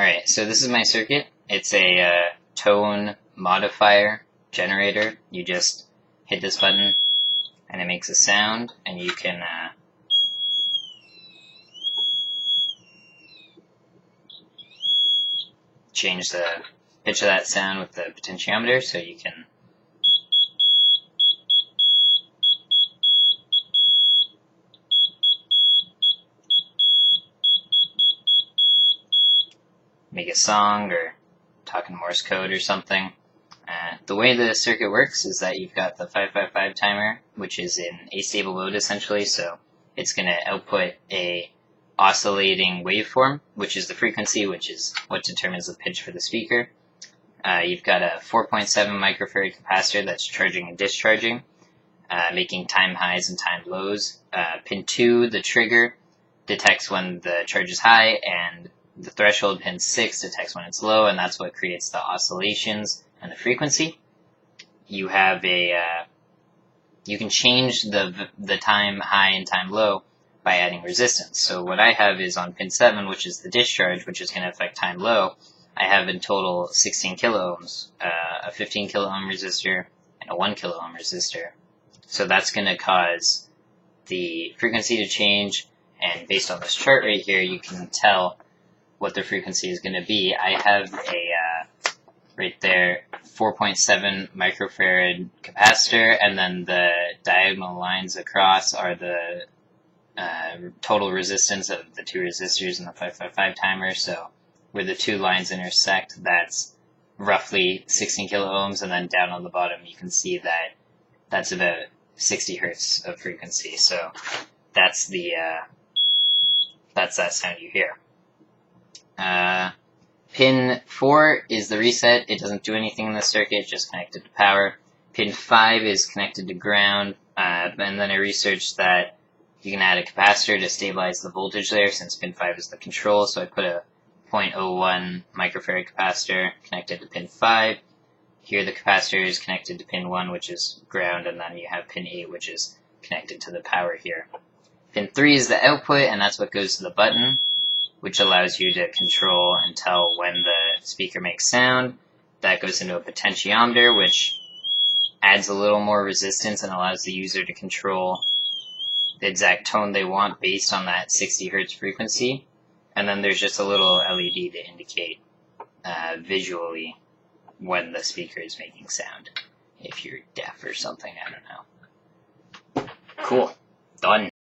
Alright, so this is my circuit. It's a tone modifier generator. You just hit this button and it makes a sound, and you can change the pitch of that sound with the potentiometer, so you can make a song or talk in Morse code or something. The way the circuit works is that you've got the 555 timer, which is in astable mode essentially, so it's going to output a oscillating waveform, which is the frequency, which is what determines the pitch for the speaker. You've got a 4.7 microfarad capacitor that's charging and discharging, making time highs and time lows. Pin 2, the trigger, detects when the charge is high, and the threshold, pin 6, detects when it's low, and that's what creates the oscillations and the frequency. You have you can change the time high and time low by adding resistance. So what I have is on pin 7, which is the discharge, which is going to affect time low. I have in total 16 kilo ohms, a 15 kilo ohm resistor, and a 1 kilo ohm resistor. So that's going to cause the frequency to change, and based on this chart right here, you can tell what the frequency is going to be. I have right there, 4.7 microfarad capacitor, and then the diagonal lines across are the total resistance of the two resistors in the 555 timer. So where the two lines intersect, that's roughly 16 kilo ohms, and then down on the bottom you can see that that's about 60 hertz of frequency. So that's that sound you hear. Pin 4 is the reset. It doesn't do anything in the circuit, it's just connected to power. Pin 5 is connected to ground, and then I researched that you can add a capacitor to stabilize the voltage there, since pin 5 is the control, so I put a 0.01 microfarad capacitor connected to pin 5. Here the capacitor is connected to pin 1, which is ground, and then you have pin 8, which is connected to the power here. Pin 3 is the output, and that's what goes to the button, which allows you to control and tell when the speaker makes sound. That goes into a potentiometer, which adds a little more resistance and allows the user to control the exact tone they want based on that 60 hertz frequency. And then there's just a little LED to indicate visually when the speaker is making sound. If you're deaf or something, I don't know. Cool. Done.